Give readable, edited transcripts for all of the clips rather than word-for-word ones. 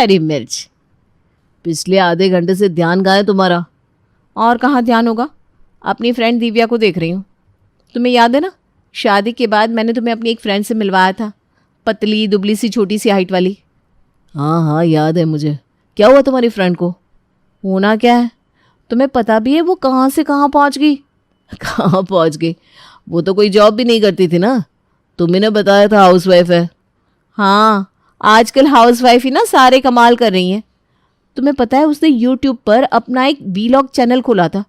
हरी मिर्च। पिछले आधे घंटे से ध्यान कहाँ है तुम्हारा? और कहाँ ध्यान होगा, अपनी फ्रेंड दिव्या को देख रही हूँ। तुम्हें याद है ना, शादी के बाद मैंने तुम्हें अपनी एक फ्रेंड से मिलवाया था, पतली दुबली सी छोटी सी हाइट वाली। हाँ हाँ याद है मुझे। क्या हुआ तुम्हारी फ्रेंड को? होना क्या है, तुम्हें पता भी है वो कहाँ से कहाँ पहुँच गई? कहाँ पहुँच गई? वो तो कोई जॉब भी नहीं करती थी ना, तुम्ही ने बताया था हाउसवाइफ है। हाँ, आजकल हाउसवाइफ ही ना सारे कमाल कर रही हैं। तुम्हें पता है उसने यूट्यूब पर अपना एक वीलॉग चैनल खोला था।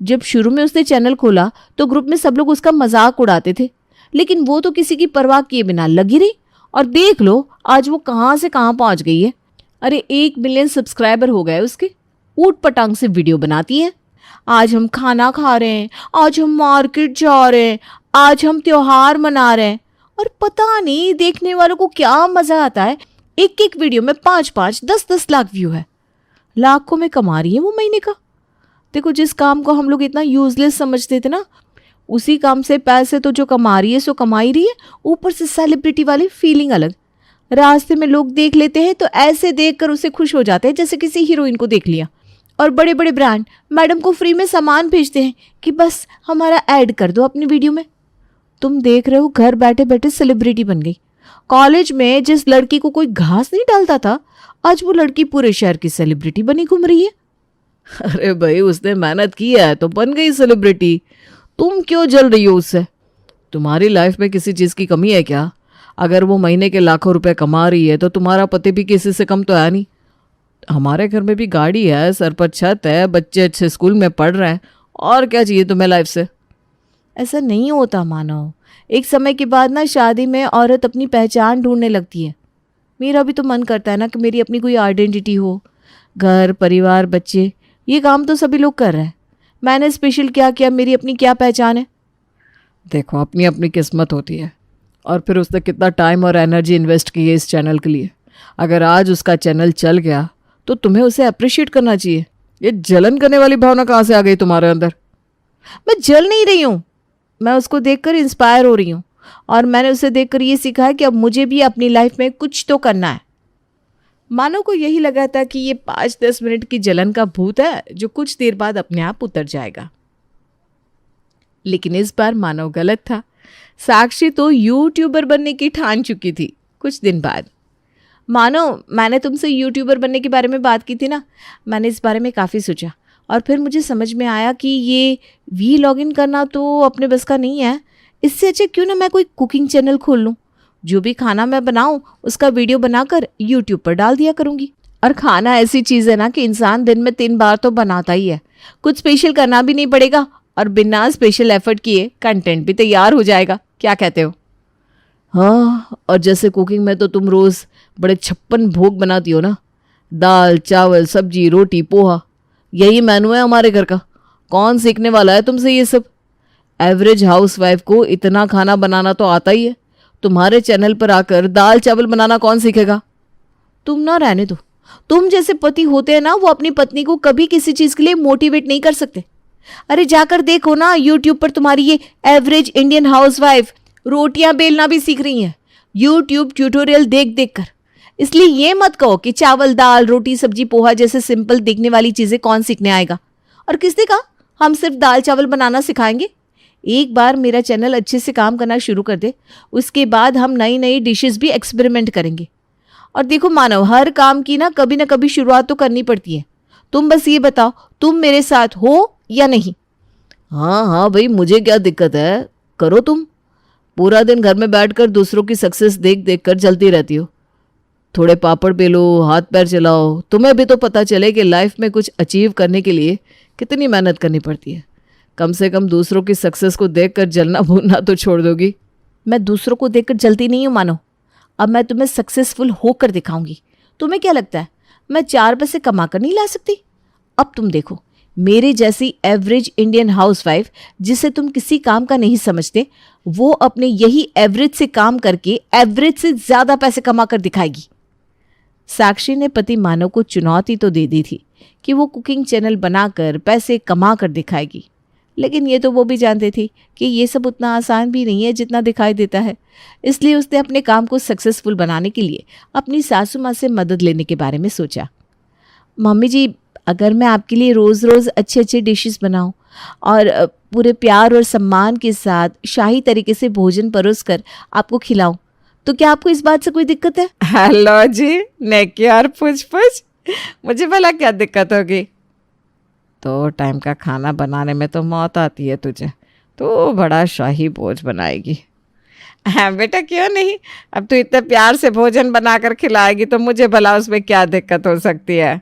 जब शुरू में उसने चैनल खोला तो ग्रुप में सब लोग उसका मजाक उड़ाते थे, लेकिन वो तो किसी की परवाह किए बिना लगी रही, और देख लो आज वो कहाँ से कहाँ पहुँच गई है। अरे 1 मिलियन सब्सक्राइबर हो गए उसके। ऊट पटांग से वीडियो बनाती है, आज हम खाना खा रहे हैं, आज हम मार्केट जा रहे हैं, आज हम त्योहार मना रहे हैं, और पता नहीं देखने वालों को क्या मजा आता है। एक एक वीडियो में 5-5, 10-10 लाख व्यू है। लाखों में कमा रही है वो महीने का। देखो, जिस काम को हम लोग इतना यूजलेस समझते थे ना, उसी काम से पैसे तो जो कमा रही है सो कमा ही रही है, ऊपर से सेलिब्रिटी वाली फीलिंग अलग। रास्ते में लोग देख लेते हैं तो ऐसे देखकर उसे खुश हो जाते हैं जैसे किसी हीरोइन को देख लिया। और बड़े बड़े ब्रांड मैडम को फ्री में सामान भेजते हैं कि बस हमारा ऐड कर दो अपनी वीडियो में। तुम देख रहे हो, घर बैठे बैठे सेलिब्रिटी बन गई। कॉलेज में जिस लड़की को कोई घास नहीं डालता था, आज वो लड़की पूरे शहर की सेलिब्रिटी बनी घूम रही है। अरे भाई, उसने मेहनत की है तो बन गई सेलिब्रिटी। तुम क्यों जल रही हो उससे? तुम्हारी लाइफ में किसी चीज़ की कमी है क्या? अगर वो महीने के लाखों रुपए कमा रही है तो तुम्हारा पति भी किसी से कम तो है नहीं। हमारे घर में भी गाड़ी है, सर पर छत है, बच्चे अच्छे स्कूल में पढ़ रहे हैं, और क्या चाहिए तुम्हें लाइफ से? ऐसा नहीं होता मानो। एक समय के बाद ना शादी में औरत अपनी पहचान ढूंढने लगती है। मेरा भी तो मन करता है ना कि मेरी अपनी कोई आइडेंटिटी हो। घर परिवार बच्चे, ये काम तो सभी लोग कर रहे हैं। मैंने स्पेशल क्या किया, मेरी अपनी क्या पहचान है? देखो, अपनी अपनी किस्मत होती है, और फिर उसने कितना टाइम और एनर्जी इन्वेस्ट की है इस चैनल के लिए। अगर आज उसका चैनल चल गया तो तुम्हें उसे अप्रिशिएट करना चाहिए। ये जलन करने वाली भावना कहाँ से आ गई तुम्हारे अंदर? मैं जल नहीं रही हूँ, मैं उसको देखकर इंस्पायर हो रही हूँ, और मैंने उसे देखकर ये सीखा है कि अब मुझे भी अपनी लाइफ में कुछ तो करना है। मानव को यही लगा था कि ये 5-10 मिनट की जलन का भूत है जो कुछ देर बाद अपने आप उतर जाएगा, लेकिन इस बार मानव गलत था। साक्षी तो यूट्यूबर बनने की ठान चुकी थी। कुछ दिन बाद, मानो मैंने तुमसे यूट्यूबर बनने के बारे में बात की थी ना, मैंने इस बारे में काफ़ी सोचा, और फिर मुझे समझ में आया कि ये वीलॉगिंग करना तो अपने बस का नहीं है। इससे अच्छा क्यों ना मैं कोई कुकिंग चैनल खोल लूँ। जो भी खाना मैं बनाऊँ उसका वीडियो बनाकर यूट्यूब पर डाल दिया करूँगी। और खाना ऐसी चीज़ है ना कि इंसान दिन में 3 बार तो बनाता ही है। कुछ स्पेशल करना भी नहीं पड़ेगा, और बिना स्पेशल एफर्ट किए कंटेंट भी तैयार हो जाएगा। क्या कहते हो? हाँ, और जैसे कुकिंग में तो तुम रोज़ बड़े 56 भोग बनाती हो ना, दाल चावल सब्जी रोटी पोहा, यही मेनू है हमारे घर का। कौन सीखने वाला है तुमसे ये सब? एवरेज हाउसवाइफ को इतना खाना बनाना तो आता ही है, तुम्हारे चैनल पर आकर दाल चावल बनाना कौन सीखेगा? तुम ना रहने दो। तुम जैसे पति होते हैं ना, वो अपनी पत्नी को कभी किसी चीज़ के लिए मोटिवेट नहीं कर सकते। अरे जाकर देखो ना, यूट्यूब पर तुम्हारी ये एवरेज इंडियन हाउसवाइफ रोटियां बेलना भी सीख रही हैं, यूट्यूब ट्यूटोरियल देख देख कर। इसलिए ये मत कहो कि चावल दाल रोटी सब्जी पोहा जैसे सिंपल दिखने वाली चीज़ें कौन सीखने आएगा। और किसने कहा हम सिर्फ दाल चावल बनाना सिखाएंगे? एक बार मेरा चैनल अच्छे से काम करना शुरू कर दे, उसके बाद हम नई नई डिशेस भी एक्सपेरिमेंट करेंगे। और देखो मानव, हर काम की ना कभी शुरुआत तो करनी पड़ती है। तुम बस ये बताओ, तुम मेरे साथ हो या नहीं? हाँ हाँ भाई, मुझे क्या दिक्कत है, करो तुम। पूरा दिन घर में बैठकर दूसरों की सक्सेस देख देख कर जलती रहती हो। थोड़े पापड़ बेलो, हाथ पैर चलाओ, तुम्हें भी तो पता चले कि लाइफ में कुछ अचीव करने के लिए कितनी मेहनत करनी पड़ती है। कम से कम दूसरों की सक्सेस को देखकर जलना भूनना तो छोड़ दोगी। मैं दूसरों को देखकर जलती नहीं हूँ मानो। अब मैं तुम्हें सक्सेसफुल होकर दिखाऊंगी। तुम्हें क्या लगता है मैं 4 पैसे कमा कर नहीं ला सकती? अब तुम देखो, मेरे जैसी एवरेज इंडियन हाउसवाइफ जिसे तुम किसी काम का नहीं समझते, वो अपने यही एवरेज से काम करके एवरेज से ज्यादा पैसे कमा कर दिखाएगी। साक्षी ने पति मानव को चुनौती तो दे दी थी कि वो कुकिंग चैनल बनाकर पैसे कमा कर दिखाएगी, लेकिन ये तो वो भी जानती थी कि ये सब उतना आसान भी नहीं है जितना दिखाई देता है। इसलिए उसने अपने काम को सक्सेसफुल बनाने के लिए अपनी सासू माँ से मदद लेने के बारे में सोचा। मम्मी जी, अगर मैं आपके लिए रोज़ रोज़ अच्छे अच्छे डिशेस बनाऊं और पूरे प्यार और सम्मान के साथ शाही तरीके से भोजन परोस कर आपको खिलाऊं, तो क्या आपको इस बात से कोई दिक्कत है? हेलो जी, नेकी और पूछ पूछ, मुझे भला क्या दिक्कत होगी? तो टाइम का खाना बनाने में तो मौत आती है तुझे, तो बड़ा शाही भोज बनाएगी। हाँ बेटा, क्यों नहीं, अब तू इतने प्यार से भोजन बनाकर खिलाएगी तो मुझे भला उसमें क्या दिक्कत हो सकती है?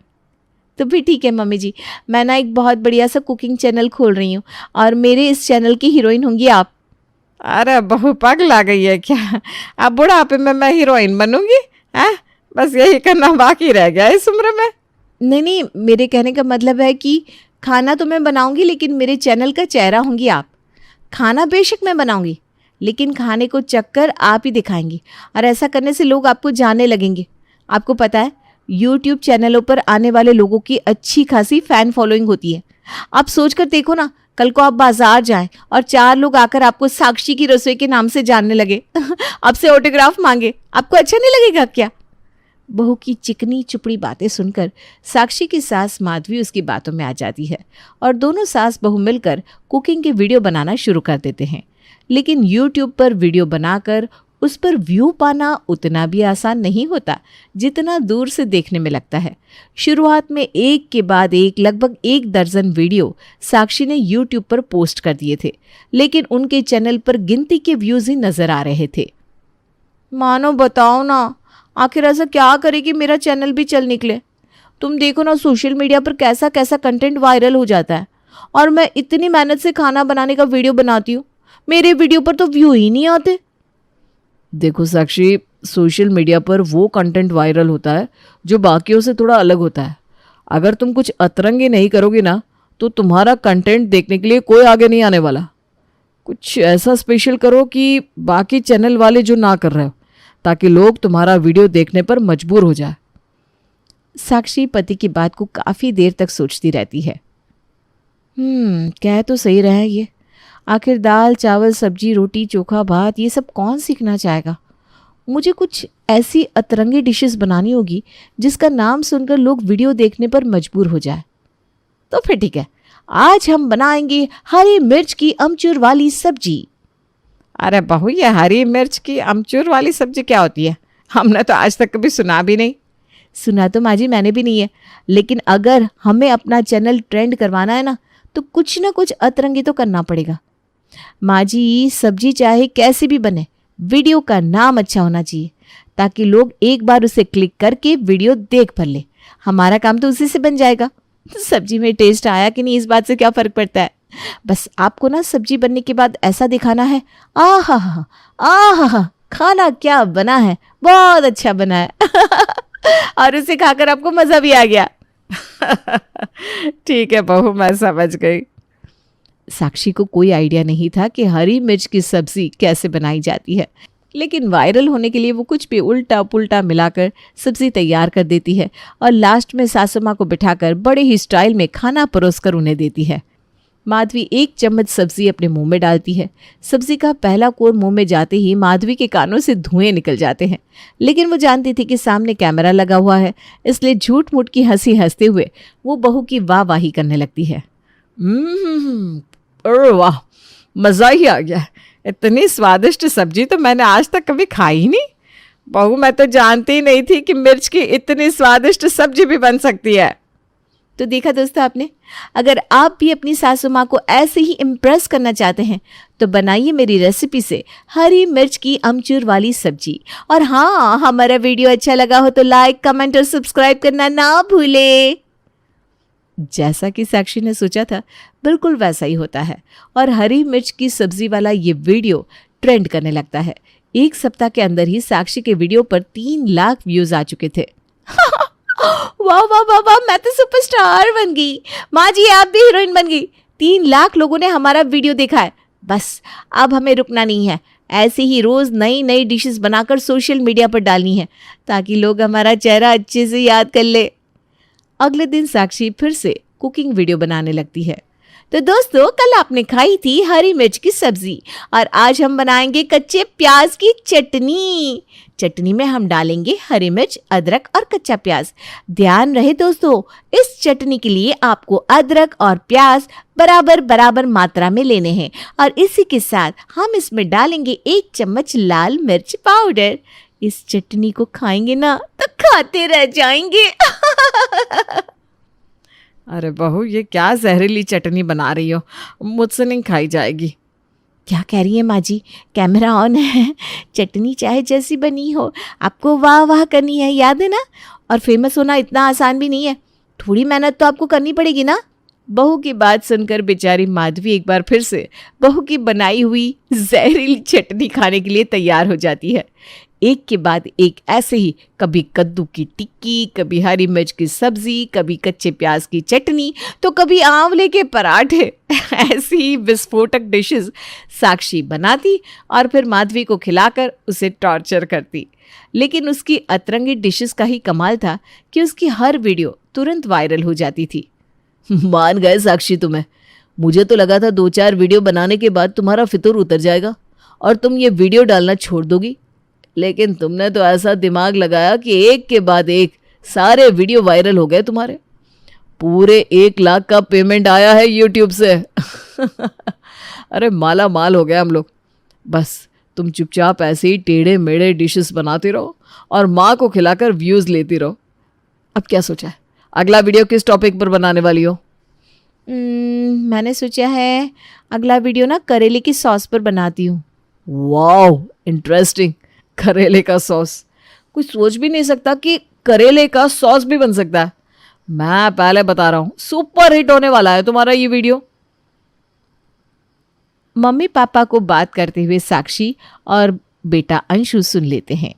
तो भी ठीक है मम्मी जी, मैं ना एक बहुत बढ़िया सा कुकिंग चैनल खोल रही हूँ और मेरे इस चैनल की हीरोइन होंगी आप। अरे बहू पगला गई है क्या? अब बुढ़ापे में मैं हीरोइन बनूंगी? हैं, बस यही करना बाकी रह गया इस उम्र में? नहीं नहीं, मेरे कहने का मतलब है कि खाना तो मैं बनाऊंगी लेकिन मेरे चैनल का चेहरा होंगी आप। खाना बेशक मैं बनाऊंगी लेकिन खाने को चक्कर आप ही दिखाएंगी और ऐसा करने से लोग आपको जानने लगेंगे। आपको पता है यूट्यूब चैनलों पर आने वाले लोगों की अच्छी खासी फ़ैन फॉलोइंग होती है। आप सोच कर देखो ना, कल को आप बाजार जाएं और 4 लोग आकर आपको साक्षी की रसोई के नाम से जानने लगे आपसे ऑटोग्राफ मांगे, आपको अच्छा नहीं लगेगा क्या? बहू की चिकनी चुपड़ी बातें सुनकर साक्षी की सास माधवी उसकी बातों में आ जाती है और दोनों सास बहू मिलकर कुकिंग के वीडियो बनाना शुरू कर देते हैं। लेकिन यूट्यूब पर वीडियो बनाकर उस पर व्यू पाना उतना भी आसान नहीं होता जितना दूर से देखने में लगता है। शुरुआत में एक के बाद एक लगभग 1 दर्जन वीडियो साक्षी ने यूट्यूब पर पोस्ट कर दिए थे, लेकिन उनके चैनल पर गिनती के व्यूज ही नजर आ रहे थे। मानो बताओ ना, आखिर ऐसा क्या करे कि मेरा चैनल भी चल निकले? तुम देखो ना, सोशल मीडिया पर कैसा कैसा कंटेंट वायरल हो जाता है और मैं इतनी मेहनत से खाना बनाने का वीडियो बनाती हूँ, मेरे वीडियो पर तो व्यू ही नहीं आते। देखो साक्षी, सोशल मीडिया पर वो कंटेंट वायरल होता है जो बाकियों से थोड़ा अलग होता है। अगर तुम कुछ अतरंगी नहीं करोगी ना तो तुम्हारा कंटेंट देखने के लिए कोई आगे नहीं आने वाला। कुछ ऐसा स्पेशल करो कि बाकी चैनल वाले जो ना कर रहे हो, ताकि लोग तुम्हारा वीडियो देखने पर मजबूर हो जाए। साक्षी पति की बात को काफ़ी देर तक सोचती रहती है। कह तो सही रहे हैं ये। आखिर दाल चावल सब्जी रोटी चोखा भात ये सब कौन सीखना चाहेगा? मुझे कुछ ऐसी अतरंगी डिशेस बनानी होगी जिसका नाम सुनकर लोग वीडियो देखने पर मजबूर हो जाए। तो फिर ठीक है, आज हम बनाएंगे हरी मिर्च की अमचूर वाली सब्जी। अरे बहू, ये हरी मिर्च की अमचूर वाली सब्जी क्या होती है? हमने तो आज तक कभी सुना भी नहीं। सुना तो माँ जी मैंने भी नहीं है, लेकिन अगर हमें अपना चैनल ट्रेंड करवाना है ना तो कुछ ना कुछ अतरंगी तो करना पड़ेगा। माँ जी, सब्जी चाहे कैसी भी बने, वीडियो का नाम अच्छा होना चाहिए ताकि लोग एक बार उसे क्लिक करके वीडियो देख भर ले। हमारा काम तो उसी से बन जाएगा। सब्जी में टेस्ट आया कि नहीं इस बात से क्या फ़र्क पड़ता है? बस आपको ना सब्जी बनने के बाद ऐसा दिखाना है, आहा हा आहा, खाना क्या बना है, बहुत अच्छा बना है और उसे खाकर आपको मज़ा भी आ गया। ठीक है बहू, मैं समझ गई। साक्षी को कोई आइडिया नहीं था कि हरी मिर्च की सब्जी कैसे बनाई जाती है, लेकिन वायरल होने के लिए वो कुछ भी उल्टा पुल्टा मिलाकर सब्जी तैयार कर देती है और लास्ट में सासू माँ को बिठाकर बड़े ही स्टाइल में खाना परोसकर उन्हें देती है। माधवी 1 चम्मच सब्जी अपने मुंह में डालती है। सब्जी का पहला कोर मुंह में जाते ही माधवी के कानों से धुएं निकल जाते हैं, लेकिन वो जानती थी कि सामने कैमरा लगा हुआ है, इसलिए झूठ मूठ की हंसी हंसते हुए वो बहू की वाहवाही करने लगती है। अरे वाह, मज़ा ही आ गया। इतनी स्वादिष्ट सब्जी तो मैंने आज तक कभी खाई ही नहीं। बहू, मैं तो जानती ही नहीं थी कि मिर्च की इतनी स्वादिष्ट सब्जी भी बन सकती है। तो देखा दोस्तों आपने, अगर आप भी अपनी सासू माँ को ऐसे ही इम्प्रेस करना चाहते हैं तो बनाइए मेरी रेसिपी से हरी मिर्च की अमचूर वाली सब्जी। और हाँ, हमारा वीडियो अच्छा लगा हो तो लाइक कमेंट और सब्सक्राइब करना ना भूले। जैसा कि साक्षी ने सोचा था बिल्कुल वैसा ही होता है और हरी मिर्च की सब्जी वाला ये वीडियो ट्रेंड करने लगता है। 1 सप्ताह के अंदर ही साक्षी के वीडियो पर 3 लाख व्यूज आ चुके थे। वाह वाह वाह वाह, मैं तो सुपरस्टार बन गई। माँ जी, आप भी हीरोइन बन गई। 3 लाख लोगों ने हमारा वीडियो देखा है। बस अब हमें रुकना नहीं है, ऐसे ही रोज़ नई नई डिशेस बनाकर सोशल मीडिया पर डालनी है ताकि लोग हमारा चेहरा अच्छे से याद कर ले। अगले दिन साक्षी फिर से कुकिंग वीडियो बनाने लगती है, तो दोस्तों, कल आपने खाई थी हरी मिर्च की सब्जी और आज हम बनाएंगे कच्चे प्याज की चटनी। चटनी में हम डालेंगे हरी मिर्च, अदरक और कच्चा प्याज। ध्यान रहे दोस्तों, इस चटनी के लिए आपको अदरक और प्याज बराबर बराबर मात्रा में लेने हैं और इसी के साथ हम इसमें डालेंगे 1 चम्मच लाल मिर्च पाउडर। इस चटनी को खाएंगे ना तो खाते रह जाएंगे। अरे बहू, ये क्या जहरीली चटनी बना रही हो? मुझसे नहीं खाई जाएगी। क्या कह रही है माँ जी? कैमरा ऑन है। चटनी चाहे जैसी बनी हो, आपको वाह वाह करनी है, याद है ना? और फेमस होना इतना आसान भी नहीं है, थोड़ी मेहनत तो आपको करनी पड़ेगी ना। बहू की बात सुनकर बेचारी माधवी एक बार फिर से बहू की बनाई हुई जहरीली चटनी खाने के लिए तैयार हो जाती है। एक के बाद एक ऐसे ही कभी कद्दू की टिक्की, कभी हरी मिर्च की सब्जी, कभी कच्चे प्याज की चटनी, तो कभी आंवले के पराठे। ऐसी ही विस्फोटक डिशेस साक्षी बनाती और फिर माधवी को खिलाकर उसे टॉर्चर करती। लेकिन उसकी अतरंगी डिशेस का ही कमाल था कि उसकी हर वीडियो तुरंत वायरल हो जाती थी। मान गए साक्षी तुम्हें। मुझे तो लगा था 2-4 वीडियो बनाने के बाद तुम्हारा फितूर उतर जाएगा और तुम ये वीडियो डालना छोड़ दोगी, लेकिन तुमने तो ऐसा दिमाग लगाया कि एक के बाद एक सारे वीडियो वायरल हो गए तुम्हारे। पूरे 1 लाख का पेमेंट आया है यूट्यूब से। अरे माला माल हो गया हम लोग। बस तुम चुपचाप ऐसे ही टेढ़े मेढ़े डिशेस बनाते रहो और माँ को खिलाकर व्यूज़ लेती रहो। अब क्या सोचा है, अगला वीडियो किस टॉपिक पर बनाने वाली हो? मैंने सोचा है अगला वीडियो ना करेले की सॉस पर बनाती हूँ। Wow, interesting. करेले का सॉस, कोई सोच भी नहीं सकता कि करेले का सॉस भी बन सकता है। मैं पहले बता रहा हूँ, सुपर हिट होने वाला है तुम्हारा ये वीडियो। मम्मी पापा को बात करते हुए साक्षी और बेटा अंशु सुन लेते हैं।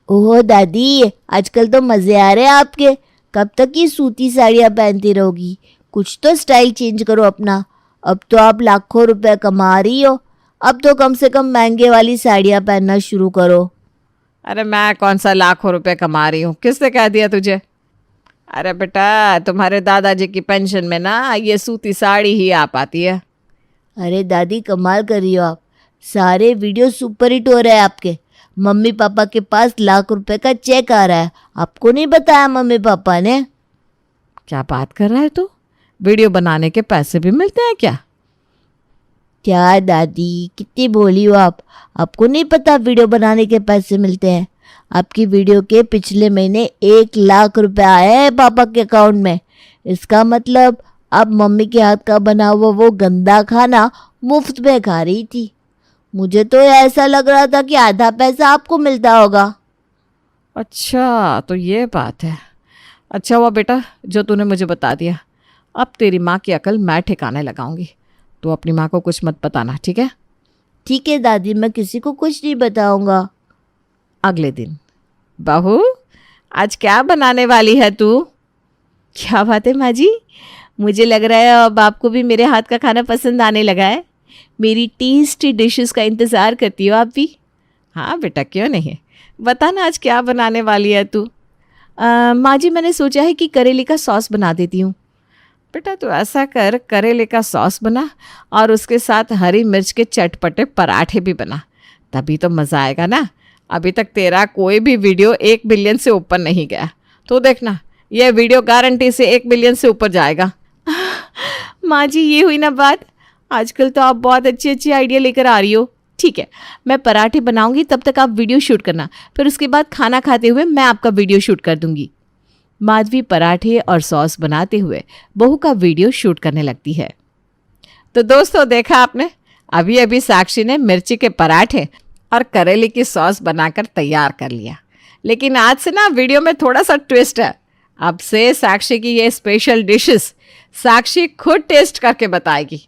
ओह दादी, आजकल तो मजे आ रहे हैं आपके। कब तक ये सूती साड़ियाँ पहनती रहोगी? कुछ तो स्टाइल चेंज करो अपना। अब तो आप लाखों रुपए कमा रही हो, अब तो कम से कम महंगे वाली साड़ियाँ पहनना शुरू करो। अरे मैं कौन सा लाखों रुपए कमा रही हूँ? किसने कह दिया तुझे? अरे बेटा, तुम्हारे दादाजी की पेंशन में ना ये सूती साड़ी ही आ पाती है। अरे दादी, कमाल कर रही हो आप। सारे वीडियो सुपर हिट हो रहे हैं आपके। मम्मी पापा के पास लाख रुपए का चेक आ रहा है। आपको नहीं बताया मम्मी पापा ने? क्या बात कर रहा है तू? वीडियो बनाने के पैसे भी मिलते हैं क्या? क्या दादी, कितनी बोली हो आप? आपको नहीं पता वीडियो बनाने के पैसे मिलते हैं? आपकी वीडियो के पिछले महीने 1 लाख रुपए आए हैं पापा के अकाउंट में। इसका मतलब अब मम्मी के हाथ का बना हुआ वो गंदा खाना मुफ्त में खा रही थी। मुझे तो ऐसा लग रहा था कि आधा पैसा आपको मिलता होगा। अच्छा, तो ये बात है। अच्छा हुआ बेटा जो तूने मुझे बता दिया। अब तेरी माँ की अकल मैं ठिकाने लगाऊंगी। तो अपनी माँ को कुछ मत बताना, ठीक है? ठीक है दादी, मैं किसी को कुछ नहीं बताऊंगा। अगले दिन, बहू आज क्या बनाने वाली है तू? क्या बात है माँ जी, मुझे लग रहा है अब आपको भी मेरे हाथ का खाना पसंद आने लगा है। मेरी टेस्टी डिशेस का इंतज़ार करती हो आप भी? हाँ बेटा, क्यों नहीं। बता ना आज क्या बनाने वाली है तू? माँ जी, मैंने सोचा है कि करेले का सॉस बना देती हूँ। बेटा तो ऐसा कर, करेले का सॉस बना और उसके साथ हरी मिर्च के चटपटे पराठे भी बना, तभी तो मज़ा आएगा ना। अभी तक तेरा कोई भी वीडियो 1 बिलियन से ऊपर नहीं गया, तो देखना ये वीडियो गारंटी से 1 बिलियन से ऊपर जाएगा। माँ जी, ये हुई ना बात। आजकल तो आप बहुत अच्छी अच्छी आइडिया लेकर आ रही हो। ठीक है, मैं पराठे बनाऊंगी, तब तक आप वीडियो शूट करना, फिर उसके बाद खाना खाते हुए मैं आपका वीडियो शूट कर दूंगी। माधवी पराठे और सॉस बनाते हुए बहू का वीडियो शूट करने लगती है। तो दोस्तों, देखा आपने, अभी अभी साक्षी ने मिर्ची के पराठे और करेले की सॉस बनाकर तैयार कर लिया। लेकिन आज से ना वीडियो में थोड़ा सा ट्विस्ट है। अब से साक्षी की ये स्पेशल डिशेस साक्षी खुद टेस्ट करके बताएगी।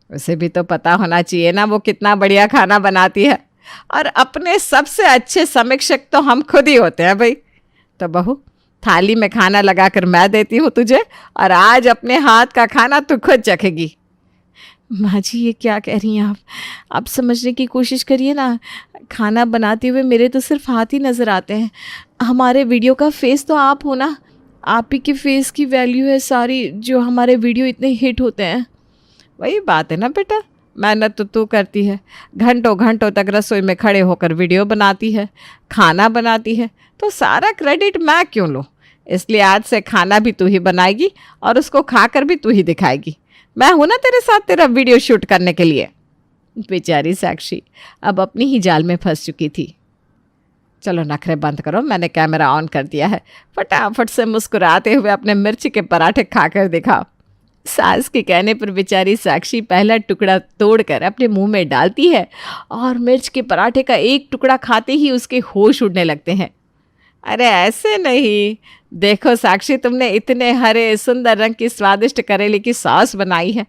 उसे भी तो पता होना चाहिए ना वो कितना बढ़िया खाना बनाती है, और अपने सबसे अच्छे समीक्षक तो हम खुद ही होते हैं भाई। तो बहू, थाली में खाना लगाकर मैं देती हूँ तुझे, और आज अपने हाथ का खाना तू खुद चखेगी। माँ जी, ये क्या कह रही हैं आप समझने की कोशिश करिए ना। खाना बनाते हुए मेरे तो सिर्फ हाथ ही नज़र आते हैं। हमारे वीडियो का फेस तो आप हो ना। आप ही के फेस की वैल्यू है सारी, जो हमारे वीडियो इतने हिट होते हैं। वही बात है ना बेटा, मेहनत तो तू करती है, घंटों घंटों तक रसोई में खड़े होकर वीडियो बनाती है, खाना बनाती है, तो सारा क्रेडिट मैं क्यों लूँ? इसलिए आज से खाना भी तू ही बनाएगी और उसको खाकर भी तू ही दिखाएगी। मैं हूं ना तेरे साथ तेरा वीडियो शूट करने के लिए। बेचारी साक्षी अब अपनी ही जाल में फंस चुकी थी। चलो नखरे बंद करो, मैंने कैमरा ऑन कर दिया है। फटाफट से मुस्कुराते हुए अपने मिर्ची के पराठे खाकर दिखाओ। सास के कहने पर बेचारी साक्षी पहला टुकड़ा तोड़कर अपने मुंह में डालती है और मिर्च के पराठे का एक टुकड़ा खाते ही उसके होश उड़ने लगते हैं। अरे ऐसे नहीं, देखो साक्षी, तुमने इतने हरे सुंदर रंग की स्वादिष्ट करेले की सॉस बनाई है।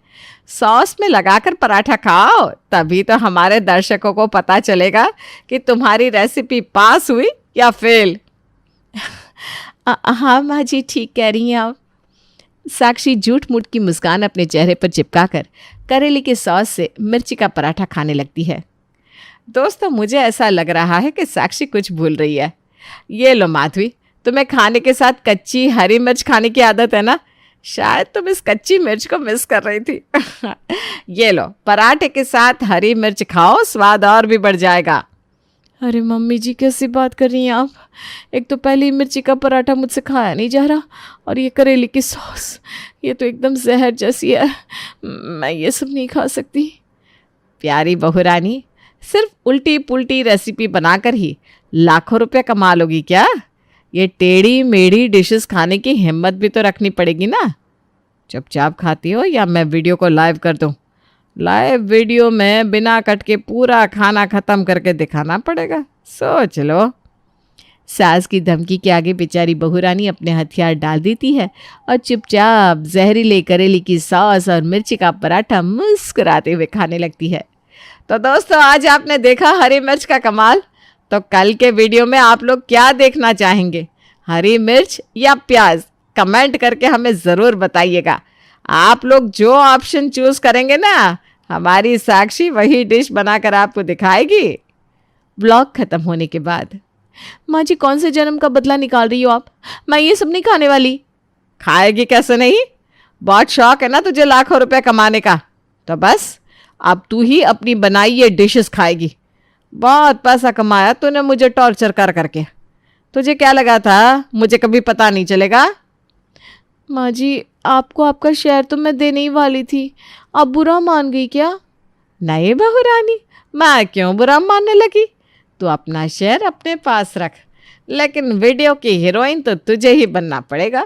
सॉस में लगाकर पराठा खाओ, तभी तो हमारे दर्शकों को पता चलेगा कि तुम्हारी रेसिपी पास हुई या फेल। हाँ माँ जी, ठीक कह रही हैं आप। साक्षी झूठ मूठ की मुस्कान अपने चेहरे पर चिपकाकर करेले के सॉस से मिर्ची का पराठा खाने लगती है। दोस्तों, मुझे ऐसा लग रहा है कि साक्षी कुछ भूल रही है। ये लो माधवी, तुम्हें खाने के साथ कच्ची हरी मिर्च खाने की आदत है ना? शायद तुम इस कच्ची मिर्च को मिस कर रही थी। ये लो, पराठे के साथ हरी मिर्च खाओ, स्वाद और भी बढ़ जाएगा। अरे मम्मी जी, कैसी बात कर रही हैं आप? एक तो पहले ही मिर्ची का पराठा मुझसे खाया नहीं जा रहा, और ये करेले की सॉस, ये तो एकदम जहर जैसी है। मैं ये सब नहीं खा सकती। प्यारी बहुरानी, सिर्फ उल्टी पुल्टी रेसिपी बनाकर ही लाखों रुपए कमा लोगी क्या? ये टेढ़ी मेढ़ी डिशेस खाने की हिम्मत भी तो रखनी पड़ेगी ना। चुपचाप खाती हो या मैं वीडियो को लाइव कर दूं? लाइव वीडियो में बिना कट के पूरा खाना खत्म करके दिखाना पड़ेगा, सोच लो। सास की धमकी के आगे बेचारी बहुरानी अपने हथियार डाल देती है और चुपचाप जहरीले करेले की सॉस और मिर्ची का पराठा मुस्कुराते हुए खाने लगती है। तो दोस्तों, आज आपने देखा हरी मिर्च का कमाल। तो कल के वीडियो में आप लोग क्या देखना चाहेंगे, हरी मिर्च या प्याज? कमेंट करके हमें ज़रूर बताइएगा। आप लोग जो ऑप्शन चूज करेंगे ना, हमारी साक्षी वही डिश बनाकर आपको दिखाएगी। ब्लॉग खत्म होने के बाद, माँ जी कौन से जन्म का बदला निकाल रही हो आप? मैं ये सब नहीं खाने वाली। खाएगी कैसे नहीं? बहुत शौक है ना तुझे लाखों रुपए कमाने का, तो बस अब तू ही अपनी बनाई ये डिशेस खाएगी। बहुत पैसा कमाया तूने मुझे टॉर्चर कर करके। तुझे क्या लगा था मुझे कभी पता नहीं चलेगा? माँ जी, आपको आपका शेयर तो मैं देने ही वाली थी, आप बुरा मान गई क्या? नहीं बहुरानी, मैं क्यों बुरा मानने लगी? तू अपना शेयर अपने पास रख, लेकिन वीडियो की हीरोइन तो तुझे ही बनना पड़ेगा।